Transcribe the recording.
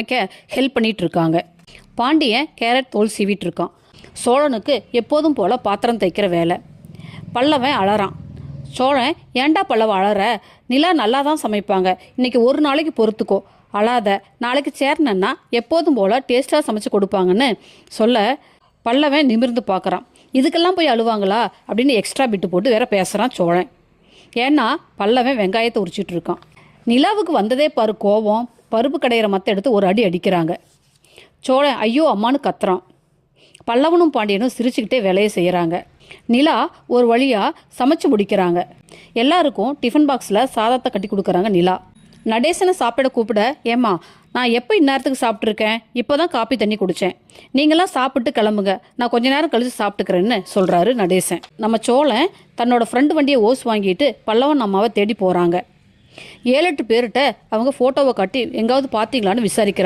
சமைக்க ஹெல்ப் பண்ணிட்டு இருக்காங்க. பாண்டியன் கேரட் தோல் சீவிட்டு இருக்கான். சோழனுக்கு எப்போதும் போல பாத்திரம் தைக்கிற வேலை. பல்லவன் அழறான். சோழன், ஏண்டா பல்லவன் அழற? நிலா நல்லா தான் சமைப்பாங்க, இன்னைக்கு ஒரு நாளைக்கு பொறுத்துக்கோ, அழாத, நாளைக்கு சேர்னன்னா எப்போதும் போல டேஸ்ட்டாக சமைச்சு கொடுப்பாங்கன்னு சொல்ல பல்லவன் நிமிர்ந்து பார்க்குறான். இதுக்கெல்லாம் போய் அழுவாங்களா அப்படின்னு எக்ஸ்ட்ரா பிட்டு போட்டு வேற பேசுகிறான் சோழன். ஏன்னா பல்லவன் வெங்காயத்தை உரிச்சிட்டு இருக்கான். நிலாவுக்கு வந்ததே பாரு கோபம். பருப்பு கடையிற மத்த எடுத்து ஒரு அடி அடிக்கிறாங்க. சோழன் ஐயோ அம்மானு கத்துறான். பல்லவனும் பாண்டியனும் சிரிச்சுக்கிட்டே வேலையை செய்கிறாங்க. நிலா ஒரு வழியாக சமைச்சு முடிக்கிறாங்க. எல்லாருக்கும் டிஃபன் பாக்ஸில் சாதத்தை கட்டி கொடுக்குறாங்க நிலா. நடேசனை சாப்பிட கூப்பிட, ஏம்மா நான் எப்போ இந்நேரத்துக்கு சாப்பிட்ருக்கேன், இப்போ தான் காப்பி தண்ணி குடித்தேன், நீங்களாம் சாப்பிட்டு கிளம்புங்க, நான் கொஞ்ச நேரம் கழித்து சாப்பிட்டுக்கிறேன்னு சொல்கிறாரு நடேசன். நம்ம சோழன் தன்னோட ஃப்ரெண்டு வண்டியை ஓஸ் வாங்கிட்டு பல்லவன் அம்மாவை தேடி போகிறாங்க. 7-8 பேர்கிட்ட அவங்க ஃபோட்டோவை காட்டி எங்காவது பார்த்தீங்களான்னு விசாரிக்கிறாங்க.